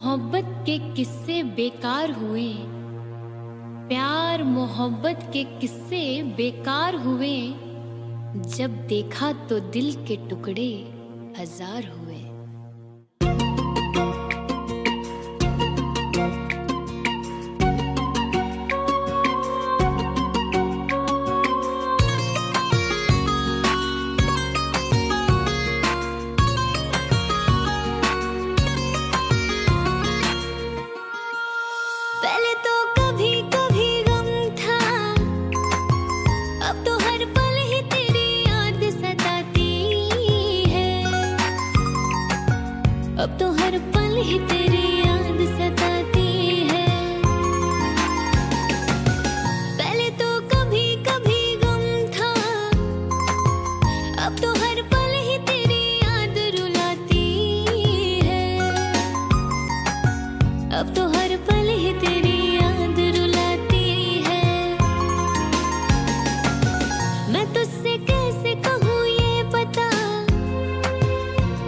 मोहब्बत के किस्से बेकार हुए, प्यार मोहब्बत के किस्से बेकार हुए। जब देखा तो दिल के टुकड़े हजार हुए। पहले तो कभी कभी गम था, अब तो हर पल ही तेरी याद सताती है। अब तो हर पल ही तेरी याद सताती है। पहले तो कभी कभी गम था, अब तो हर पल ही तेरी याद रुलाती है। अब तो हर पल ही तेरी याद रुलाती है। मैं तुझसे कैसे कहूँ ये पता,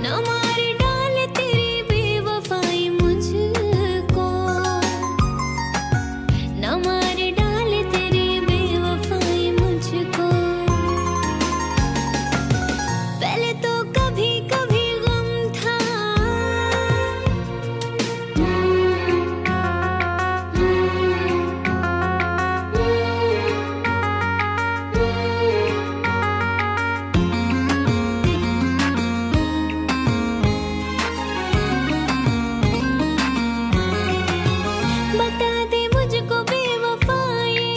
न मार डाले तेरी बेवफाई मुझको, न मार डाले तेरी बेवफाई मुझको। पहले तो कभी कभी गम था, बता दे मुझको बेवफाए,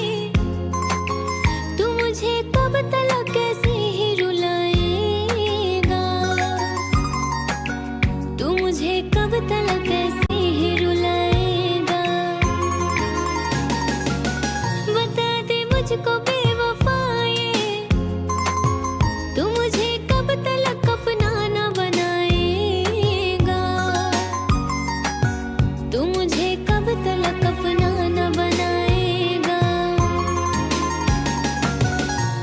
तू मुझे कब तक ऐसे ही रुलाएगा। तू मुझे कब तक ऐसे ही रुलाएगा। बता दे मुझको बेवफाए, तू मुझे कब तक अपना न बनाएगा। तू मुझे कब तक अपना न बनाएगा।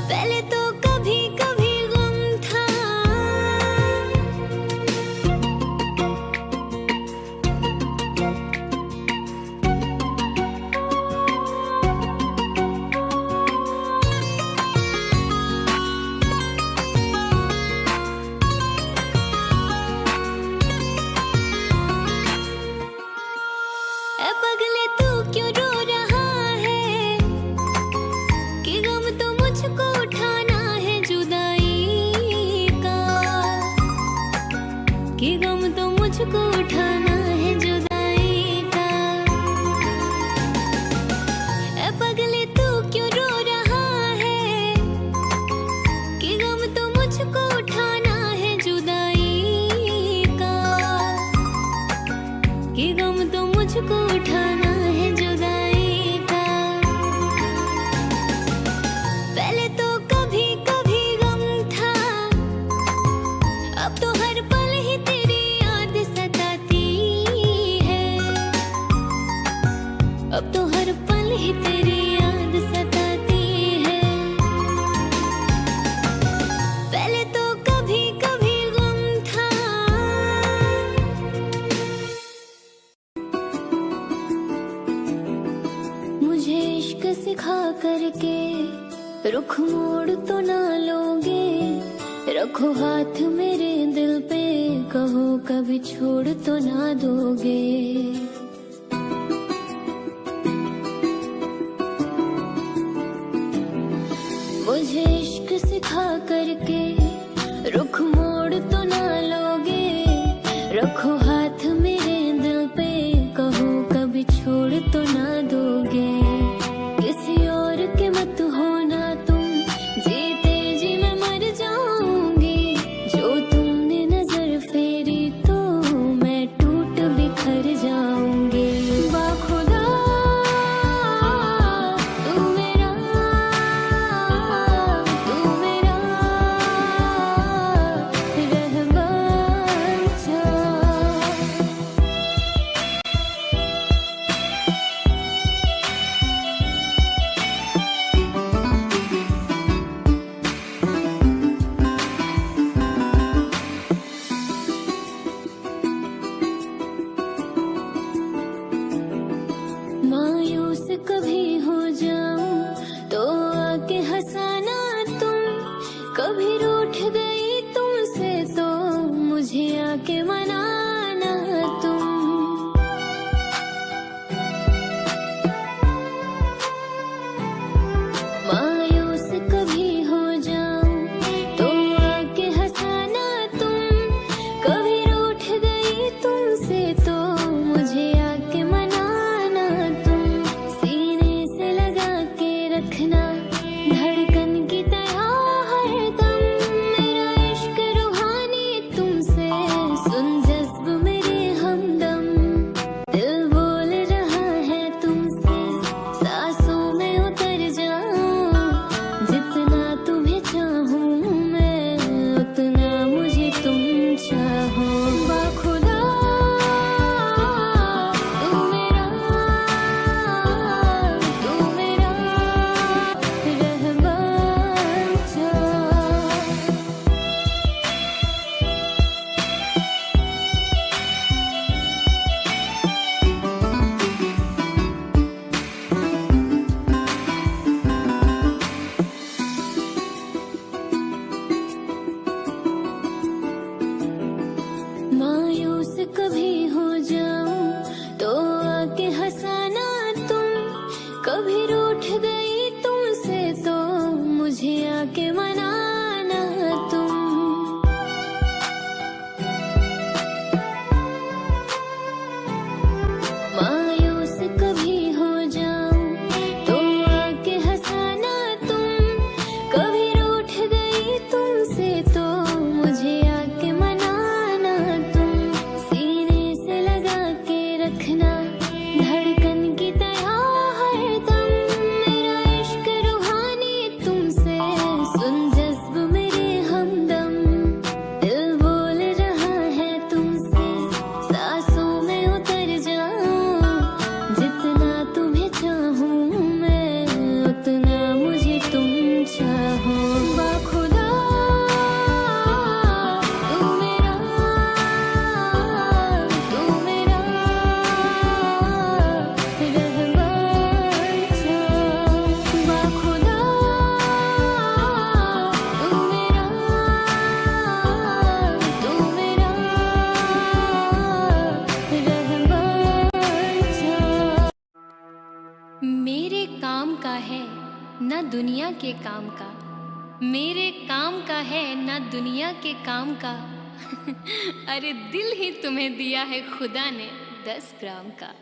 पहले तो कभी कभी गम था, ए पगले तू क्यों रो रहा है, कि गम तो मुझको उठाना है जुदाई का। कि गम तो मुझको उठाना है जुदाई का। ए पगले तू क्यों रो रहा है, कि गम तो मुझको उठाना है जुदाई का। कि गम तो मुझको उठाना है जुदाई का। पहले तो कभी कभी गम था, अब तो हर पल ही तेरी याद सताती है। अब तो हर पल ही तेरी याद सताती है। पहले तो कभी कभी गम था। मुझे इश्क सिखा करके रुख मोड़ तो ना लोगे। रखो हाथ मेरे दिल पे, कहो कभी छोड़ तो ना दोगे। मुझे इश्क सिखा करके रुख मोड़ तो ना लोगे। रखो हाथ मेरे दिल पे, कहो कभी छोड़ तो ना दोगे। किसी और के मत होना तुम, जीते जी मैं मर जाऊंगी। जो तुमने नजर फेरी तो मैं टूट बिखर जाऊंगी। का है ना दुनिया के काम का, मेरे काम का है ना दुनिया के काम का। अरे दिल ही तुम्हें दिया है खुदा ने 10 ग्राम का।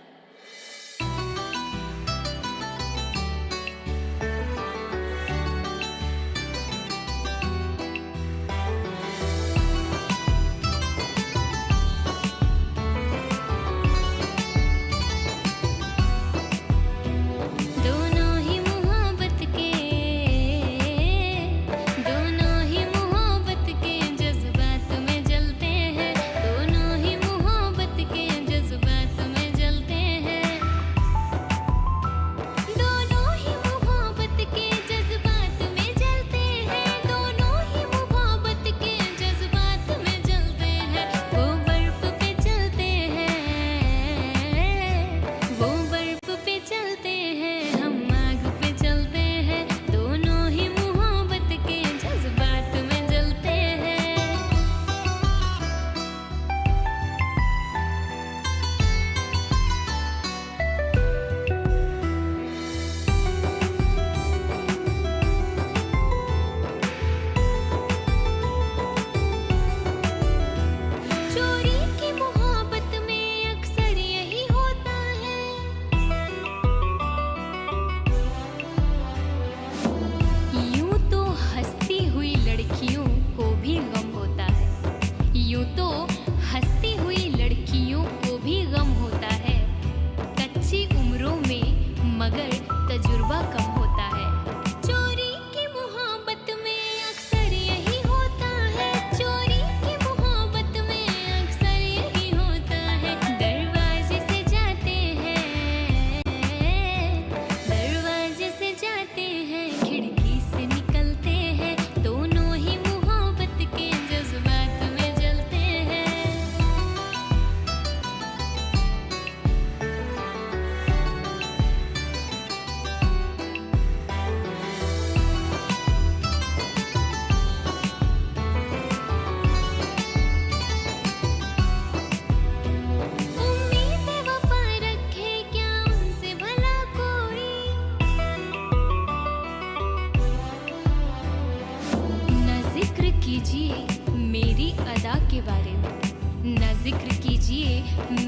जिक्र कीजिए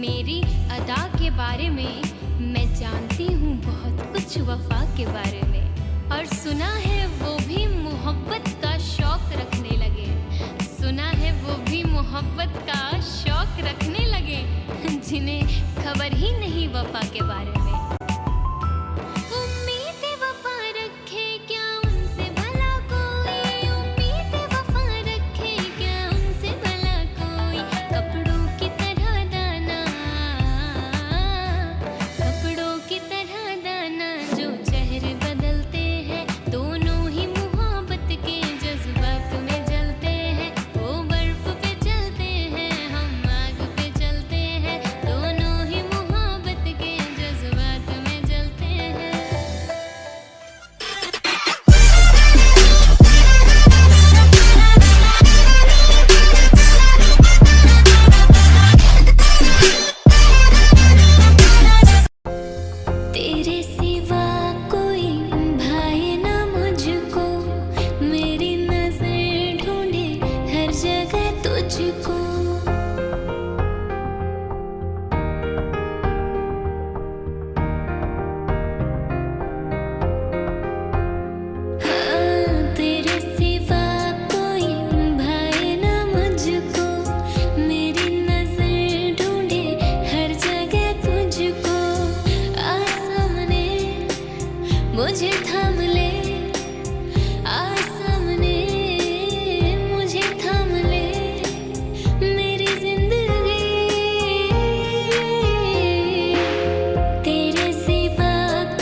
मेरी अदा के बारे में। मैं जानती हूँ बहुत कुछ वफा के बारे में, और सुना है वो भी मोहब्बत का शौक रखने लगे। सुना है वो भी मोहब्बत का शौक रखने लगे, जिन्हें खबर ही नहीं वफा के बारे में। मुझे थाम ले आ सामने, मुझे थाम ले मेरी जिंदगी। तेरे सिवा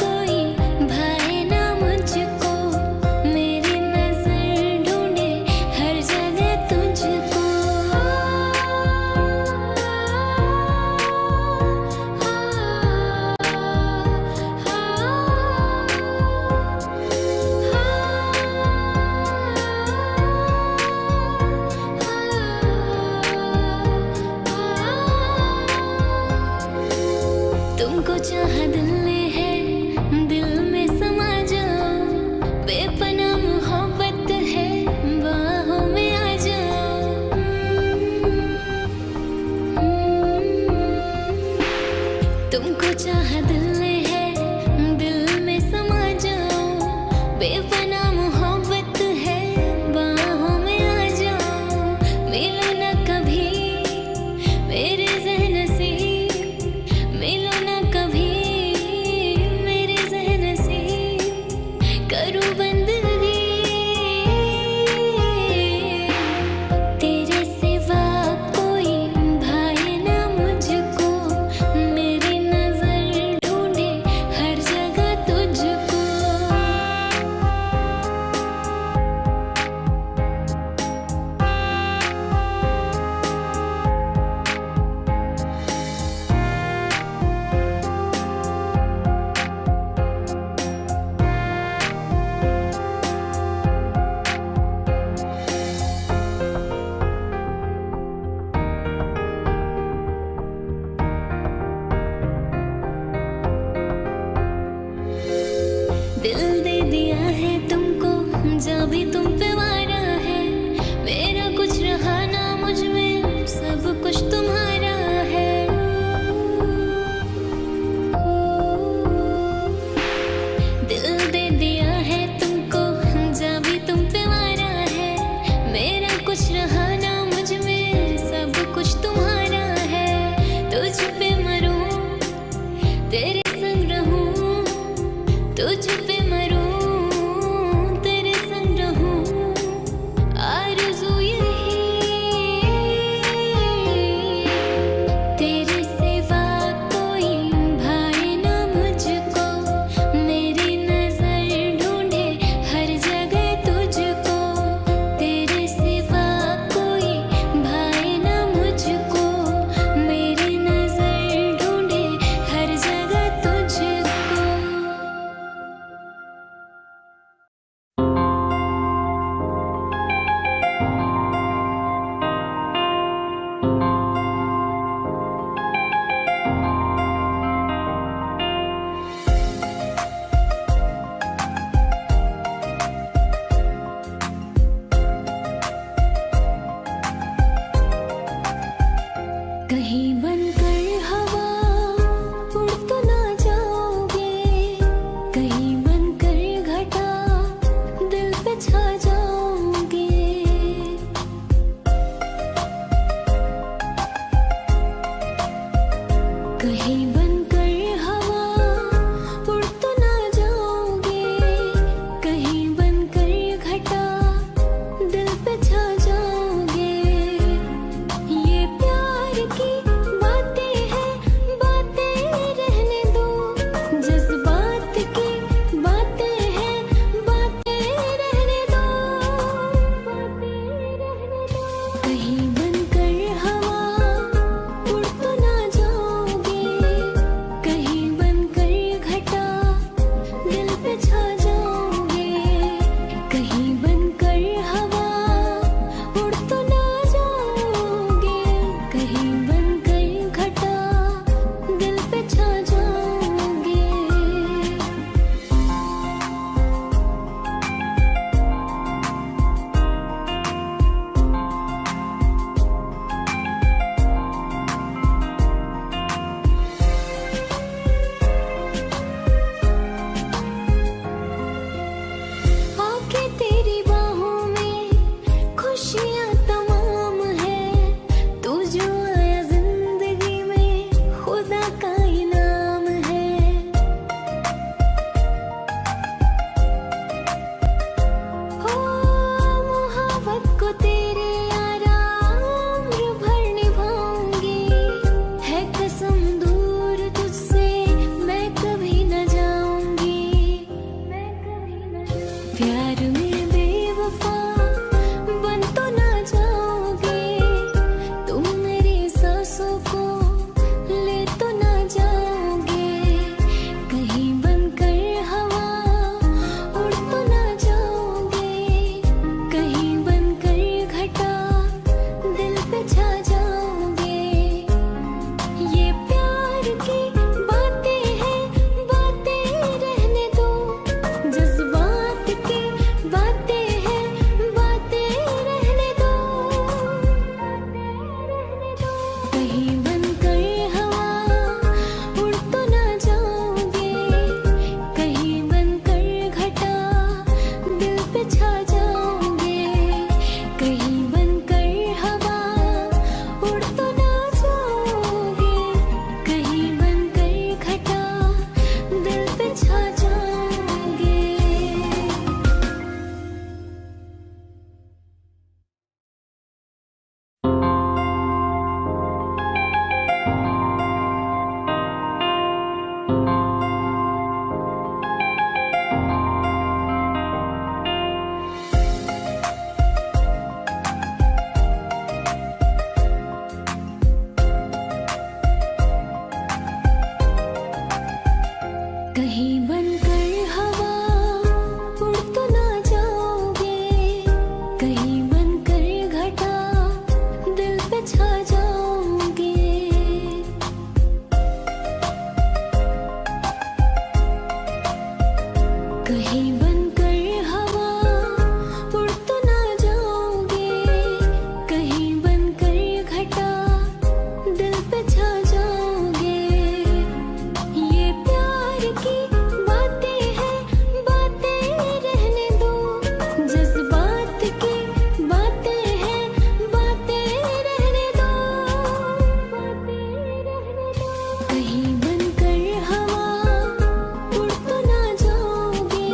कोई भाए ना मुझको, मेरी नजर ढूंढे हर जगह तुझको। तुमको चाहा दिल ने है, दिल में समा जा। तुमको चाह दिल ने है, दिल में समा जाओ, बेपना मोहब्बत है, बाहों में आ जाओ, मिलो ना कभी मेरे ज़हन से, मिलो ना कभी मेरे ज़हन से, करूँ बंदगी तेरे सिवा कोई भाए ना मुझको, मेरी नजर ढूंढे हर जगह तुझको। दिल दे दिया है तुमको, जब भी तुम पे वारा है, मेरा कुछ रहा ना मुझ में, सब कुछ तुम्हारा है। दिल दे दिया है तुमको, जब भी तुम पे वारा है, मेरा कुछ रहा ना मुझ में, सब कुछ तुम्हारा है। तुझ पे मरूं, तेरे संग रहूं, तुझ पे मरूं, तेरे संग रहूं, आरज़ू यही तेरे सिवा कोई भाए ना मुझको, मेरी नजर ढूंढे हर जगह तुझको, तेरे सिवा कोई भाए ना मुझको, मेरी नजर ढूंढे हर जगह तुझको। कहीं बनकर हवा उड़ तो ना जाओगे, कहीं बनकर घटा दिल पे छा जाओगे। कहीं बनकर हवा उड़ तो ना जाओगे, कहीं बनकर घटा दिल पे छा जाओगे। ये प्यार की बातें हैं, बातें रहने दो, जज्बात की बातें हैं, बातें रहने दो, बातें रहने दो। कहीं बनकर हवा उड़ तो ना जाओगे, कहीं बनकर हवा उड़ तो ना जाओगे, कहीं बनकर घटा दिल पे छा जाओगे। ये प्यार की बातें हैं, बातें रहने दो, जज्बात की बातें हैं, बातें रहने दो, बातें रहने दो। कहीं बनकर हवा उड़ तो ना जाओगे,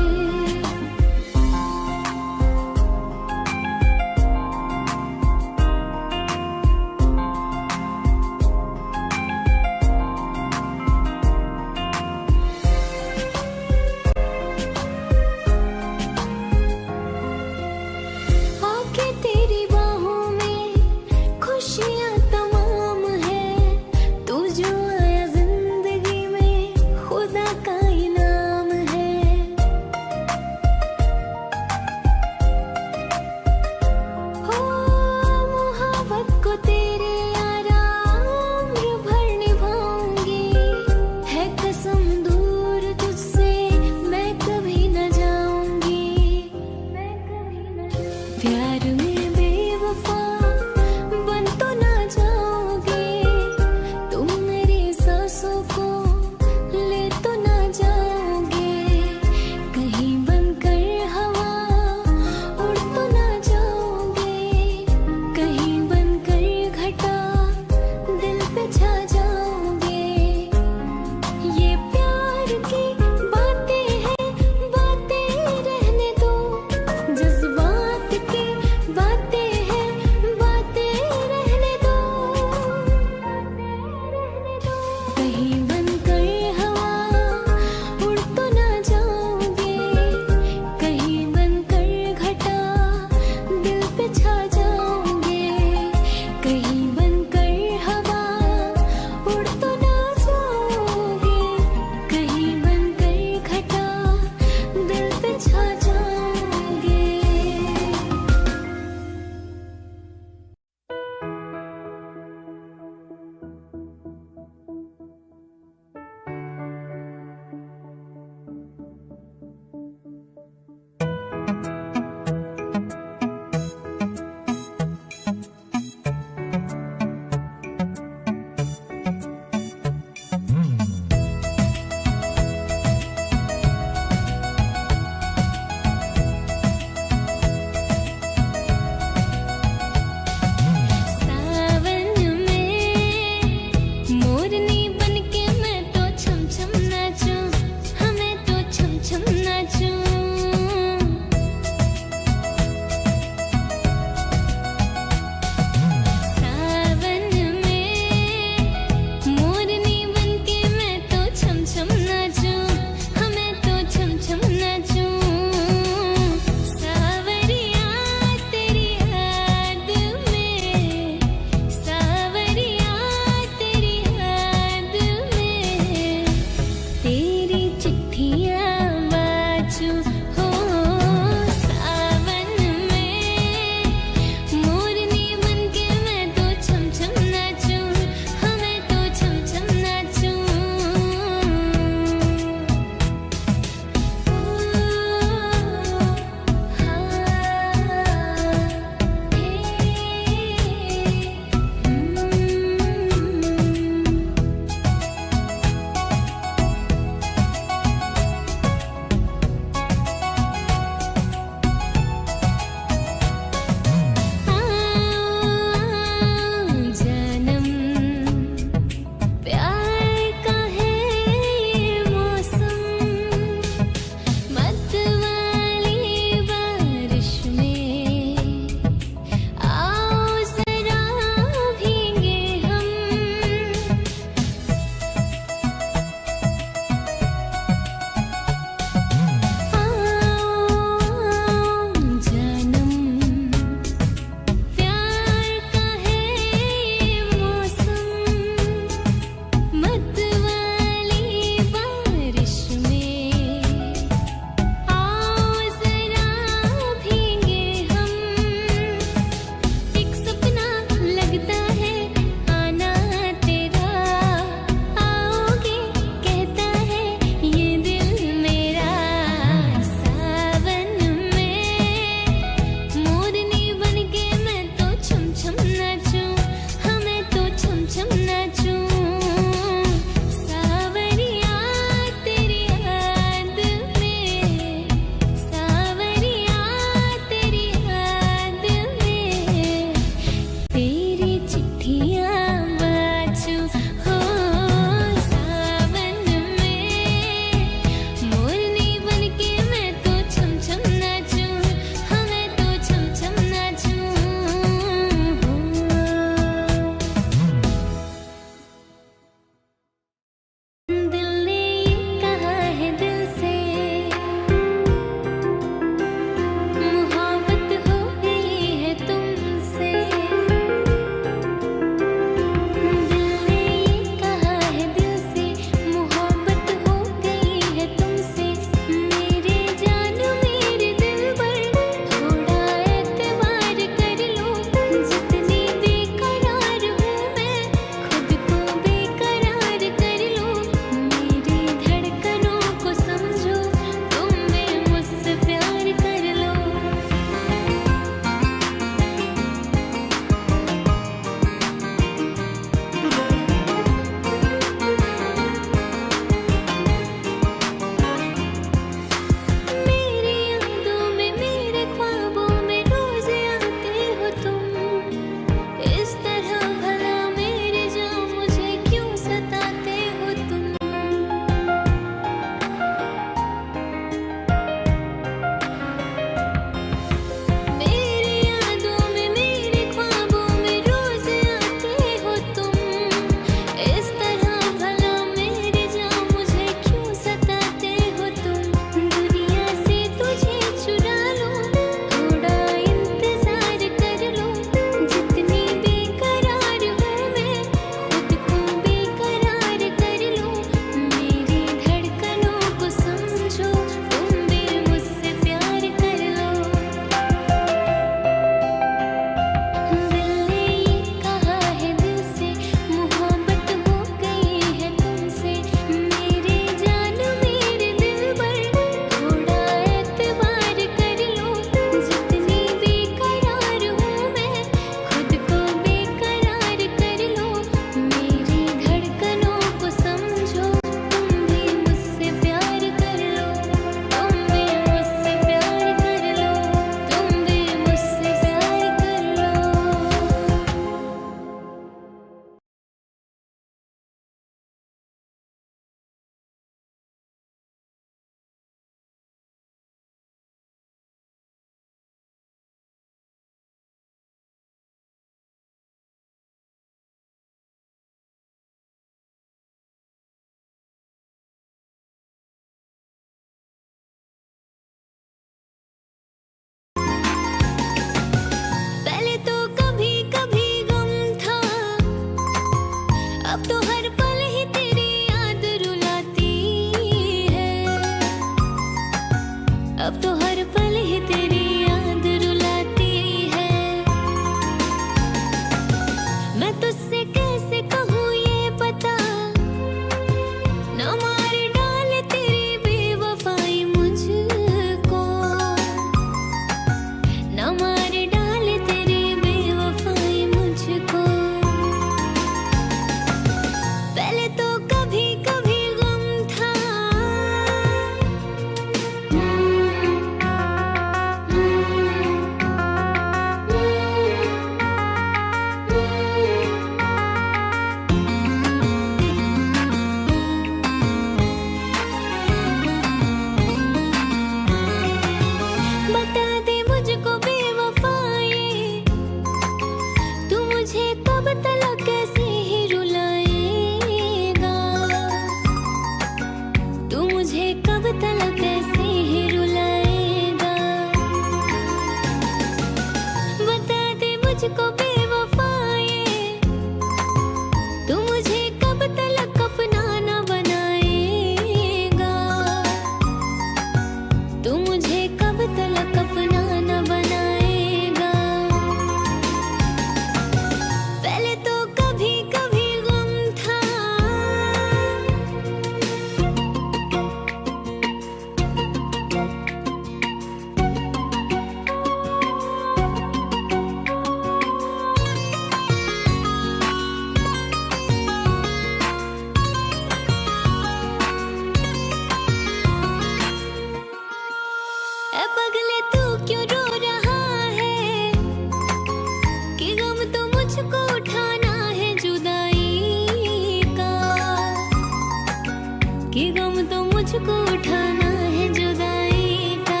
मुझको उठाना है जुदाई का।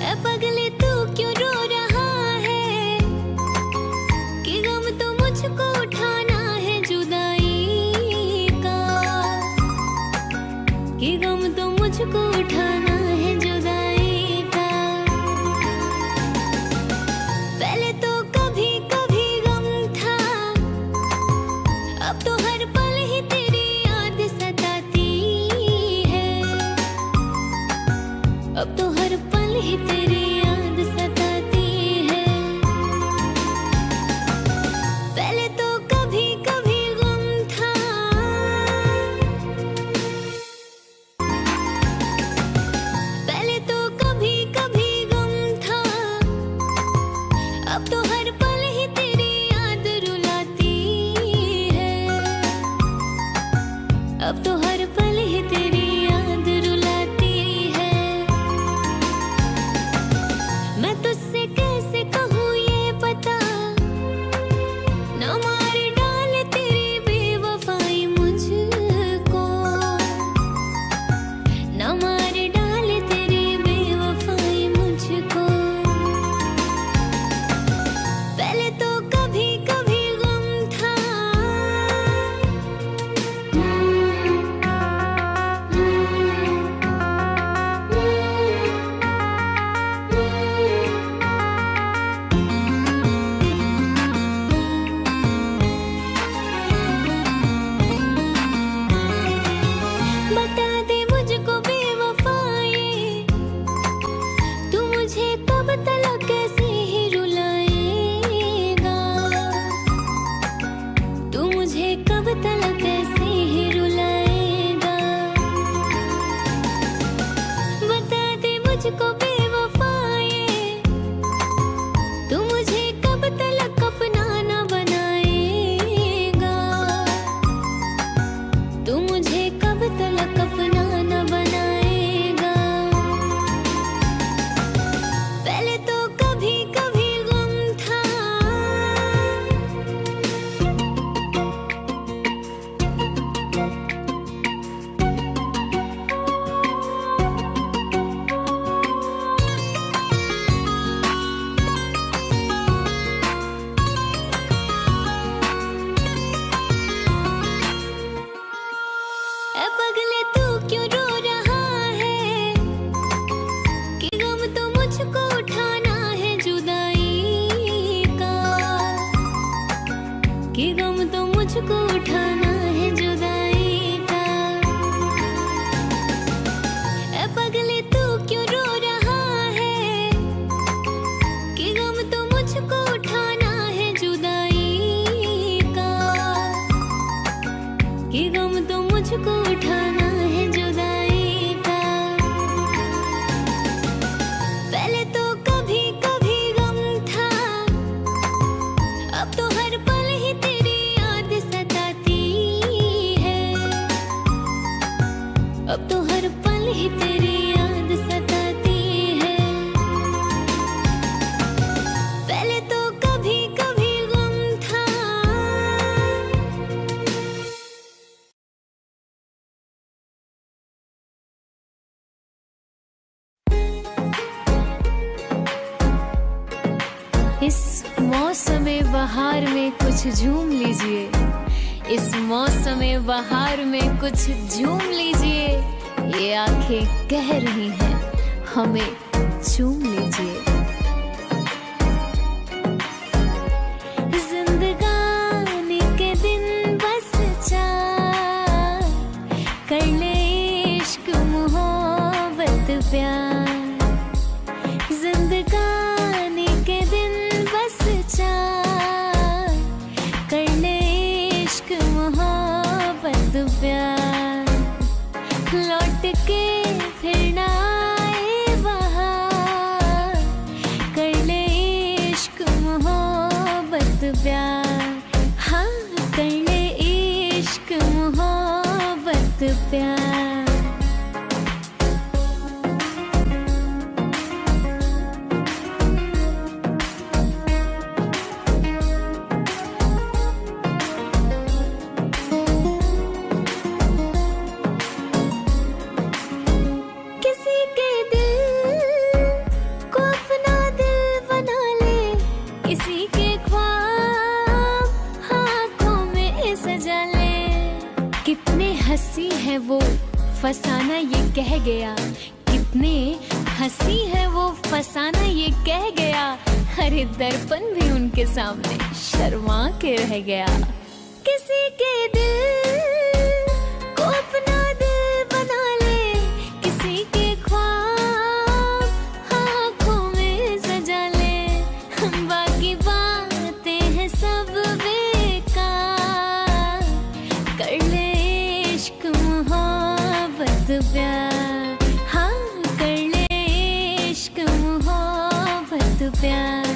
ऐ पगले तू क्यों रो रहा है, कि गम तो मुझको उठाना है जुदाई का, कि गम तो मुझको उठाना है जुदाई का। पहले तो कभी कभी गम था, अब तो हर पल ही तेरी याद सताती है, अब तो हर पल ही तेरी याद सताती है। पहले तो कभी कभी गम था, पहले तो कभी कभी गम था, अब तो हर पल ही तेरी याद रुलाती है, अब तो हर पल ही तेरी याद रुलाती है। मैं तुझसे कैसे कहूँ ये पता, ना मार डाले तेरी बेवफाई मुझको, ना मार डाले तेरी बेवफाई मुझको। पहले तो कभी कभी गम था, बता दे मुझको बेवफाए, तू मुझे कब तलक कैसे ही रुलाएगा, तू मुझे कब तलक कैसे ही रुलाएगा। बता दे मुझको बेवफाए, तू मुझे कब तलक अपना न बनाएगा, तू मुझे कब तलक अपना न बनाएगा। पहले तो कभी कभी गम था, ऐ पगले तू क्यों रो रहा है, कि गम तो मुझको उठाना है जुदाई का, कि गम तो मुझको उठाना है जुदाई का। ऐ पगले तू क्यों रो रहा है, कि गम तो मुझको उठाना है जुदाई का, कि गम तो मुझको उठाना है जुदाई का। पहले तो कभी कभी गम था, अब तो हर पल ही तेरी याद सताती है, अब तो हर पल ही तेरी याद सताती है। पहले तो कभी कभी गम था, इस मौसमे बहार में कुछ झूम लीजिए, इस मौसमे बहार में कुछ झूम लीजिए। ये आंखें कह रही हैं हमें चूम लीजिए। जिंदगानी के दिन बस चार, कर ले इश्क मोहब्बत प्यार। जिंदगानी के दिन बस चार, कर ले इश्क मोहब्बत प्यार। लौट के फिर ना आए बहार, कर ले इश्क मोहब्बत प्यार। हाँ, कर ले इश्क मोहब्बत प्यार। हंसी है वो फसाना ये कह गया, कितने हंसी है वो फसाना ये कह गया। अरे दर्पण भी उनके सामने शर्मा के रह गया। किसी के दिल को अपना दिल बना ले, किसी के ख्वाब आँखों में सजा ले। बाकी बातें हैं सब बेकार, कर ले इश्क मोहब्बत प्यार। हाँ कर ले इश्क मोहब्बत प्यार।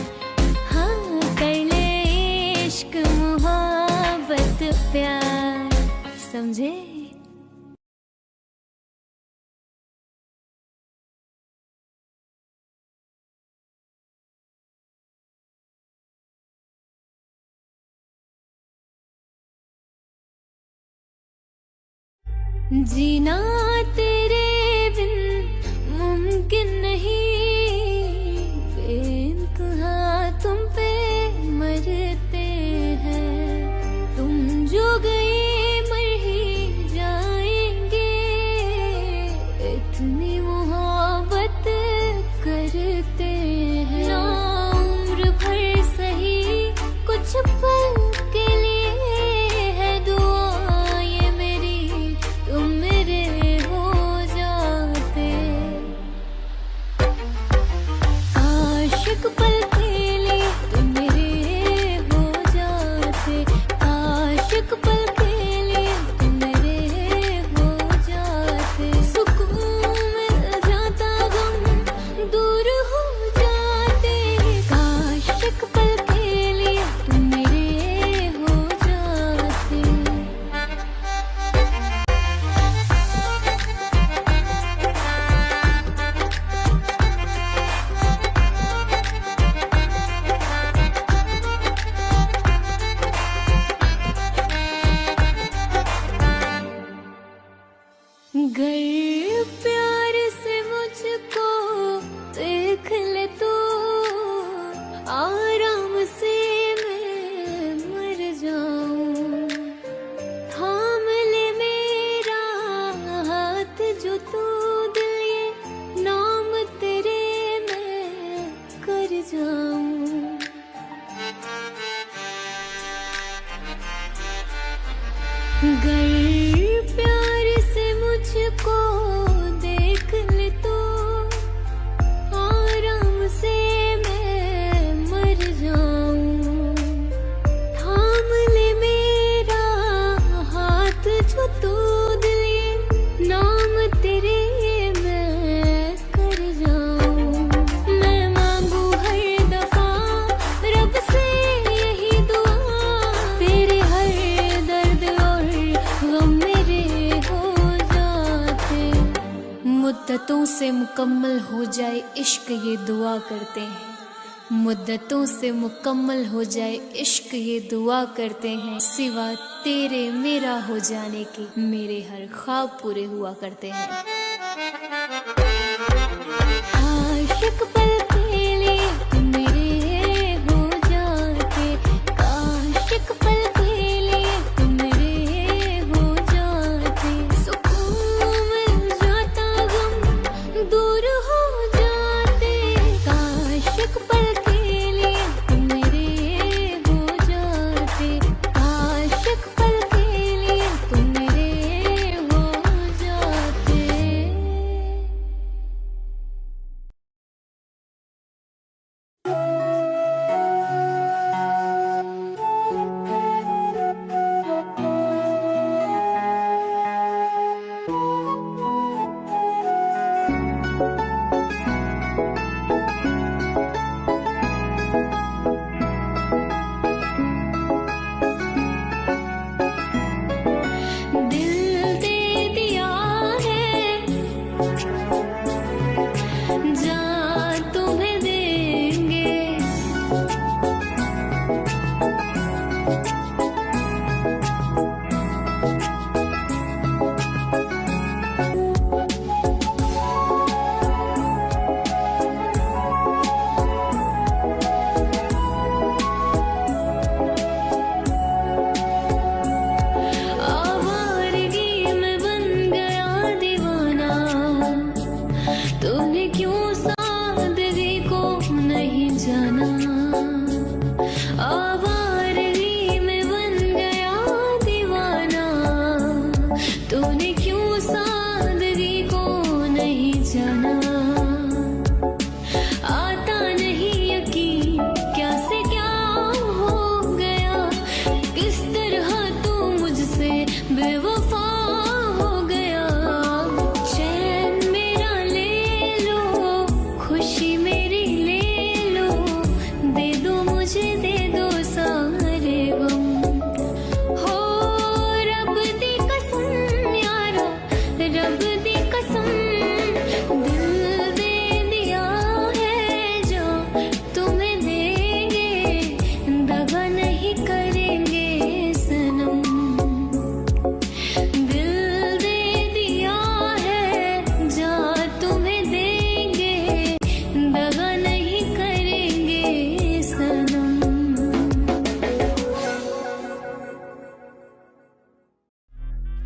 हाँ कर ले इश्क मोहब्बत प्यार। समझे? जीना तेरे बिन मुमकिन नहीं, बेइंतहा तुम पे मरते हैं। तुम जो गए मर ही जाएंगे, इतनी मोहब्बत करते हैं। ना उम्र भर सही कुछ पल के लिए है दुआ ये मेरी, तुम मेरे हो जाते। आशिक पल के लिए तुम मेरे हो जाते। आशिक पल के लिए तुम मेरे हो जाते। सुकून मिल जाता गम दूर हो जाते। आशिक पल के लिए तुम मेरे हो जाते। गर प्यार से मुझको देख ले तो आराम से मैं मर जाऊं। थाम ले मेरा हाथ जो तू दिल, ये नाम तेरे मैं कर जाऊं। गर प्यार से मुझको देख ले तो आराम से मैं मर जाऊं। थाम ले मेरा हाथ जो तू दिल, ये नाम तेरे मैं कर जाऊं। मैं मांगू हर दफा रब से यही दुआ, तेरे हर दर्द और गम मेरे हो जाते। मुद्दतों से मुकम्मल हो जाए इश्क ये दुआ करते हैं। मुद्दतों से मुकम्मल हो जाए इश्क ये दुआ करते हैं। सिवा तेरे मेरा हो जाने के मेरे हर ख्वाब पूरे हुआ करते हैं।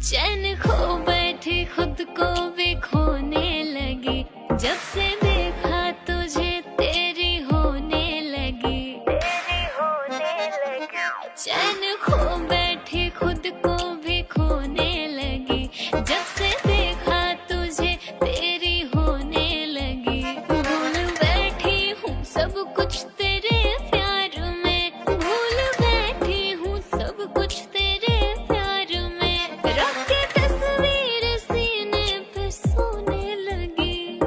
चैन खो बैठी खुद को भी खोने लगी, जब से देखा तुझे तेरी होने लगी। चैन खो बैठी खुद को भी खोने लगी, जब से देखा तुझे तेरी होने लगी। भूल बैठी हूँ सब कुछ तेरे प्यार में, भूल बैठी हूँ सब कुछ तेरे प्यार में। रख के तस्वीर सीने पे सोने लगी।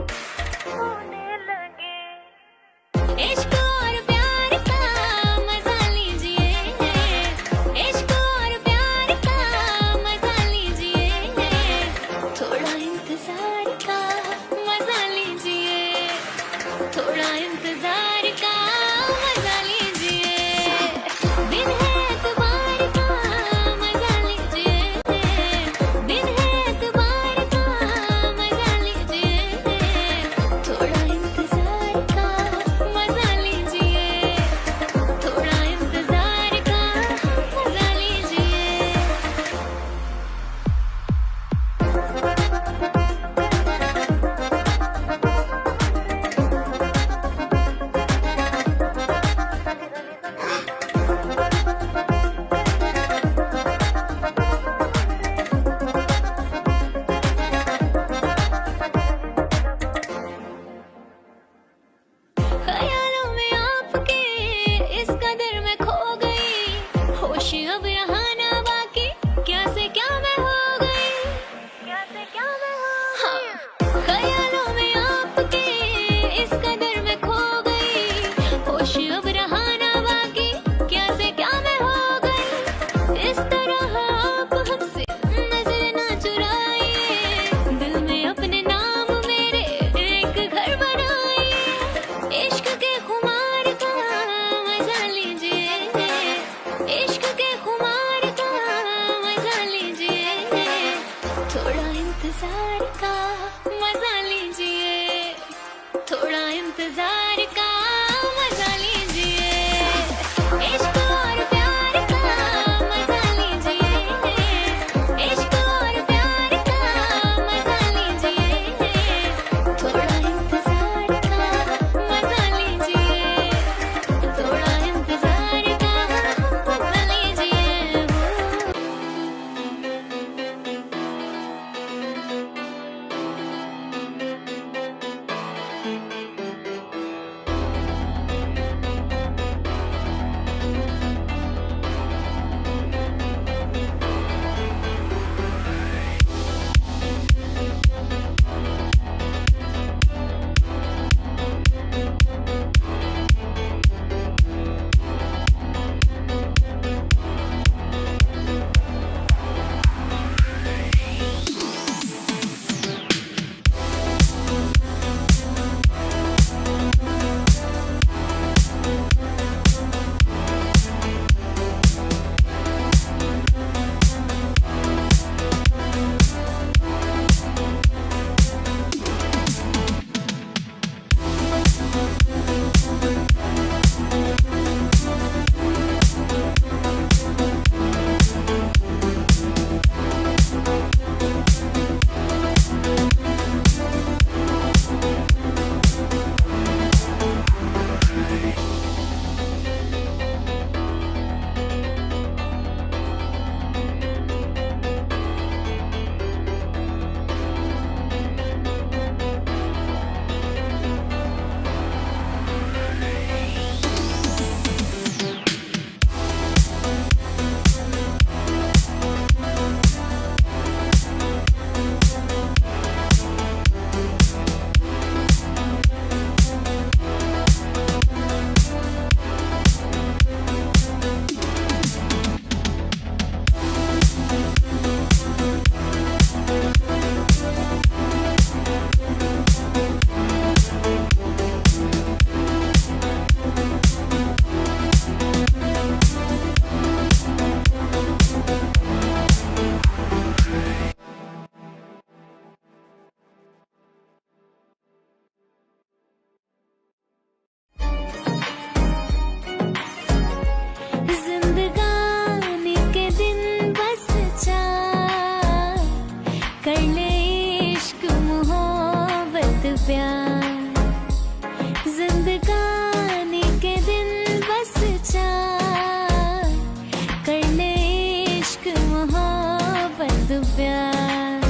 प्यार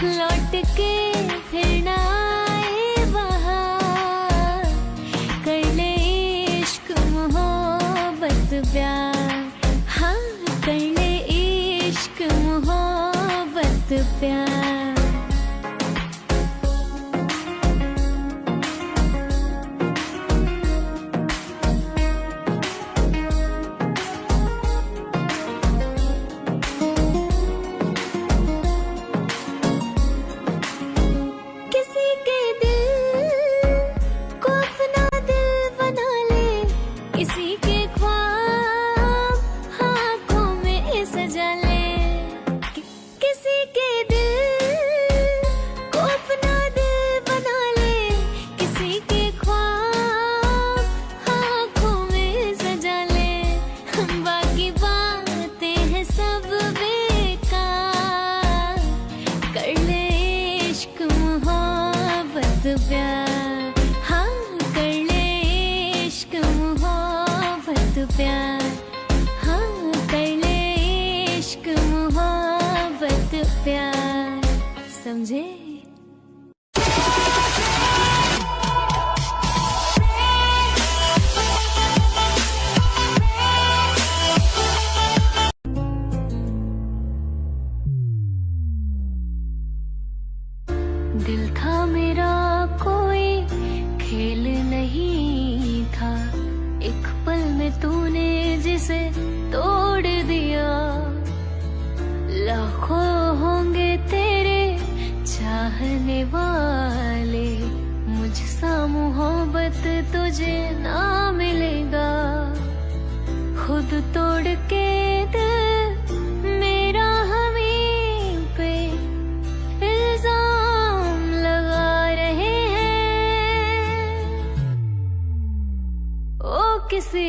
लौट के फिर ना आए बहार, कर ले इश्क मोहब्बत प्यार, हाँ कर ले इश्क मोहब्बत प्यार। प्यार, हाँ कर ले इश्क मोहब्बत प्यार, हाँ कर ले इश्क मोहब्बत प्यार, समझे? दिल था मेरा कोई खेल नहीं था, एक पल में तूने जिसे तोड़ दिया। लाखों होंगे तेरे चाहने वाले, मुझसा मोहब्बत तुझे ना मिलेगा। खुद तोड़ के दिल मेरा हमें पे इल्जाम लगा रहे हैं, ओ किसी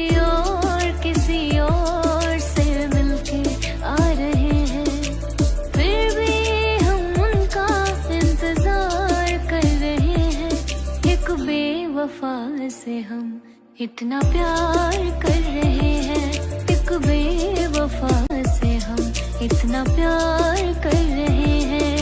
और से मिलके आ रहे हैं, फिर भी हम उनका इंतजार कर रहे हैं। एक बेवफा से हम इतना प्यार कर रहे हैं, एक बेवफा से हम इतना प्यार कर रहे हैं।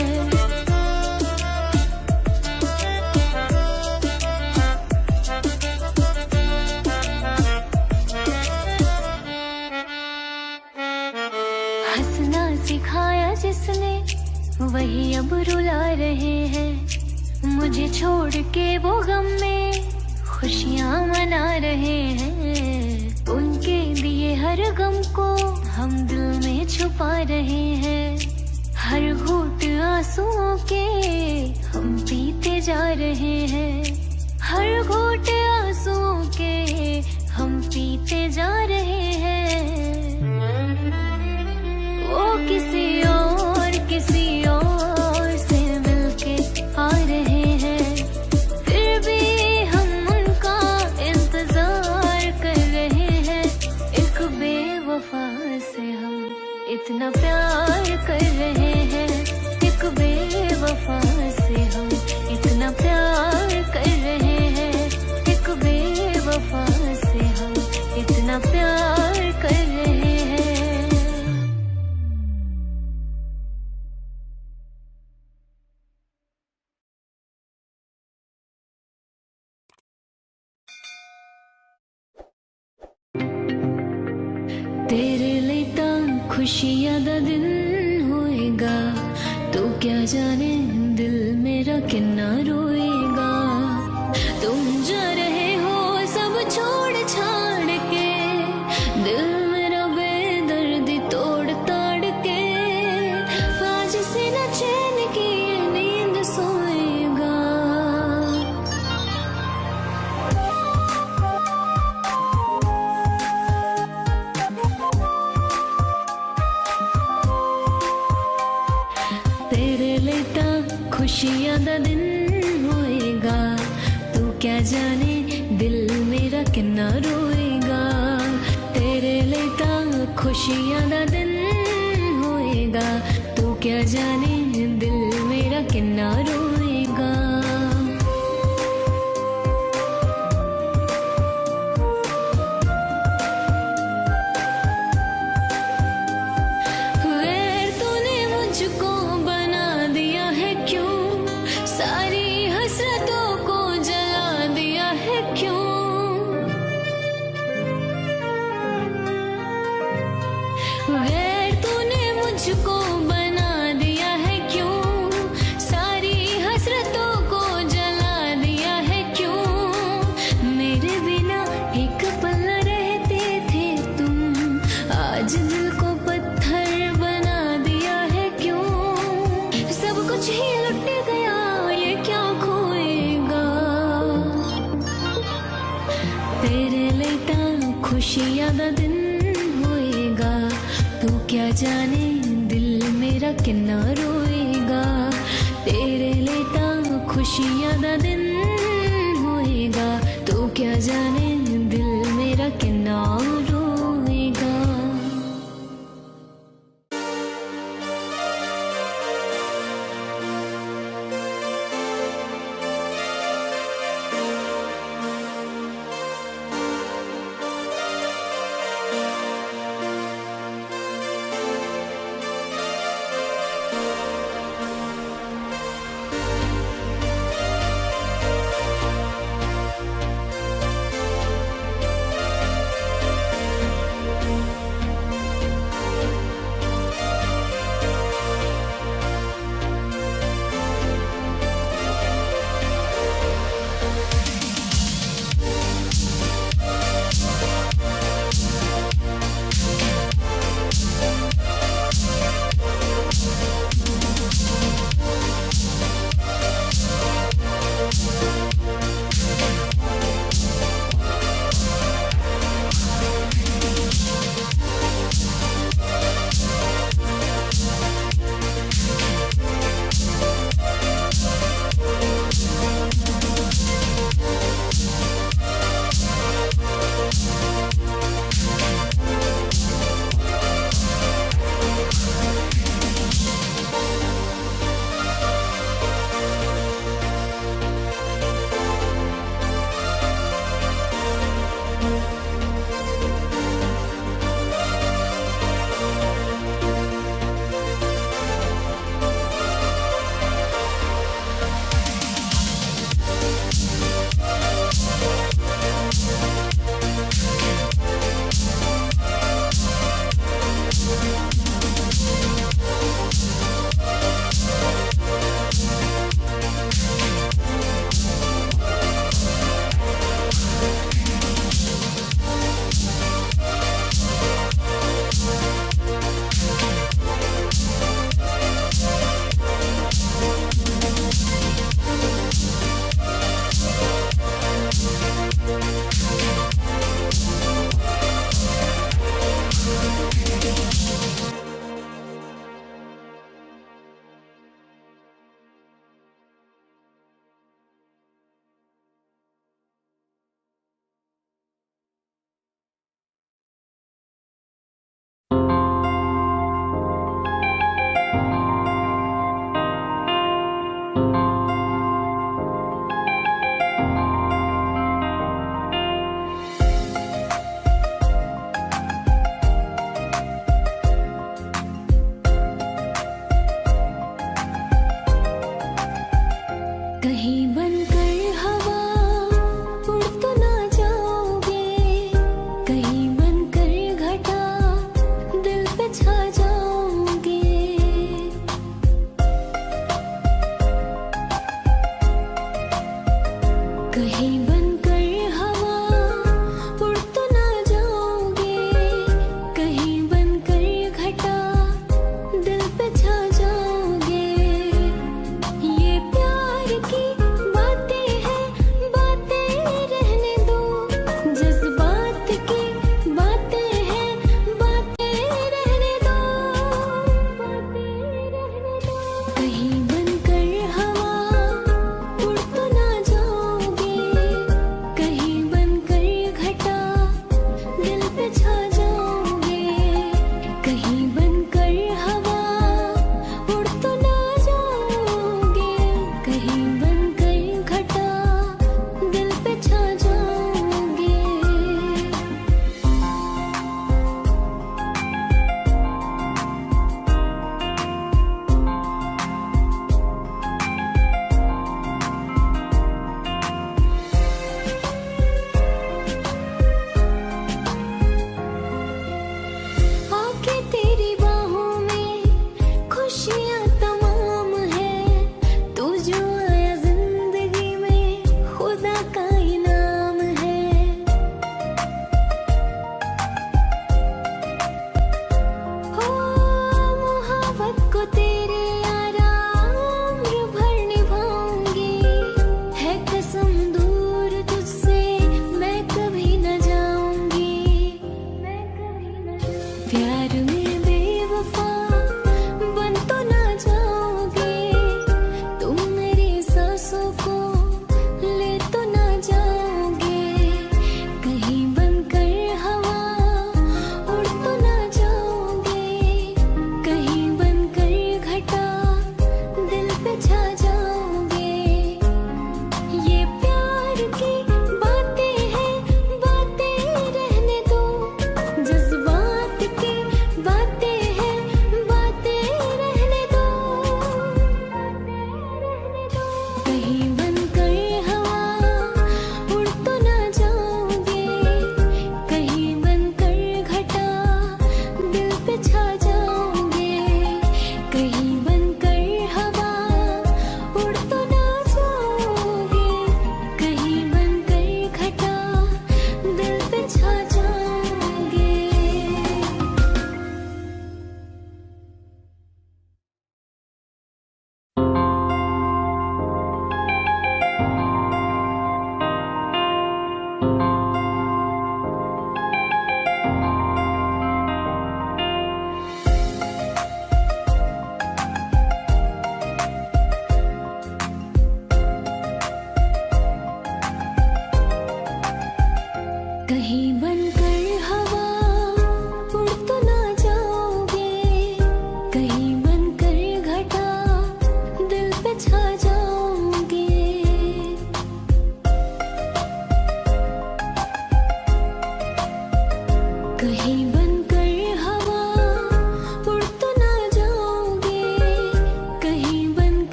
हंसना सिखाया जिसने वही अब रुला रहे हैं, मुझे छोड़ के वो गम में खुशियाँ मना रहे हैं। उनके दिए हर गम को हम दिल में छुपा रहे हैं, हर घूंट आंसुओं के हम पीते जा रहे हैं, हर घूंट आंसुओं के हम पीते जा रहे हैं। वो किसी और से मिलके आ रहे हैं, फिर भी हम उनका इंतजार कर रहे हैं। एक बेवफा से हम इतना प्यार कर रहे हैं, एक बेवफा से हम इतना प्यार कर रहे हैं, एक बेवफा से हम इतना प्यार कर रहे हैं। तेरे लिए ਤਾਂ खुशियां दा दिन होएगा, तू क्या जाने दिल मेरा कितना रोएगा। तुम जा रहे हो सब छोड़ छाड़ के, दिल मेरा बेदर्दी तोड़ ताड़ के, आज से न चैन की नींद सोएगा। तेरे लिए ਤਾਂ खुशियां दा दिन होएगा, तू क्या जाने दिल मेरा कितना रोएगा। तेरे लिए ਤਾਂ खुशियां दा दिन होएगा, तू क्या जाने दिल मेरा कितना रोएगा। गैर तूने मुझ तुझे लुट गया ये क्या खोएगा, तेरे लिए तां खुशियां दा दिन होएगा, तू क्या जाने दिल मेरा किन्ना रोएगा, तेरे लिए तां खुशियां दा दिन होएगा, तू क्या जाने दिल मेरा किन्ना रोएगा।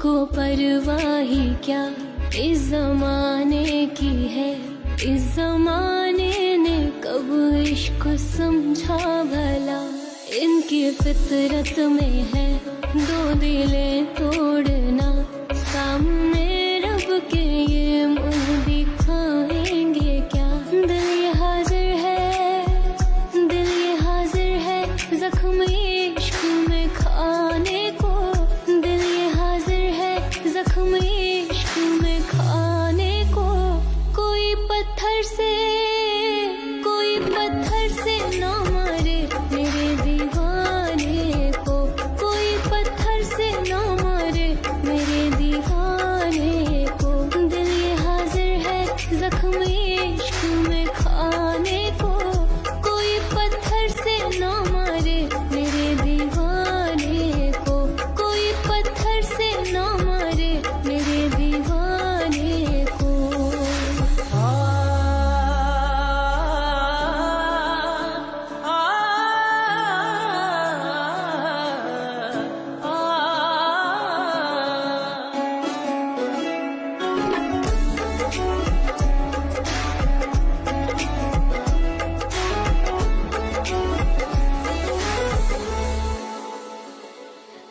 मुझको परवाह ही क्या इस जमाने की है। इस जमाने ने कब इश्क समझा भला, इनकी फितरत में है दो दिलें तोड़ना। सामने रब के ये मुंह दिखाएंगे क्या। दिल ये हाजिर है, दिल ये हाजिर है जख्म इश्क में खाने को। दिल ये हाजिर है जख्म इश्क में खाने को। कोई पत्थर से ना मारे मेरे दीवाने को। कोई पत्थर से ना मारे मेरे दीवाने को। दिल ये हाजिर है जख्म इश्क में खाने को। कोई पत्थर से ना मारे मेरे दीवाने को। कोई पत्थर से ना मारे मेरे दीवाने को।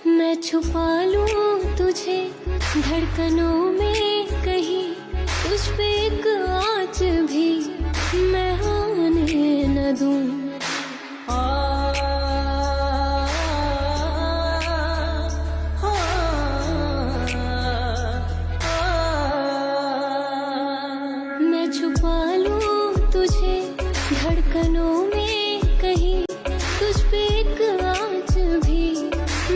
मैं छुपा लूं तुझे धड़कनों में कहीं, तुझ पे एक आँच भी मैं आने न दूं। मैं छुपा लूं तुझे धड़कनों में कहीं, तुझ पे एक आँच भी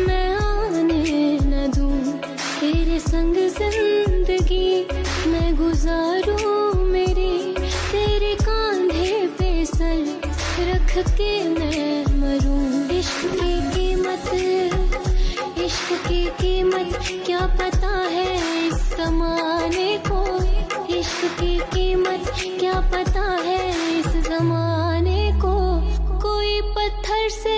मैं आने न दूं। तेरे संग जिंदगी मैं गुजारूं मेरी, तेरे कांधे पे सर रख के मैं मरूं। इश्क की कीमत क्या पता है इस ज़माने को। इश्क की कीमत क्या पता है इस ज़माने को। कोई पत्थर से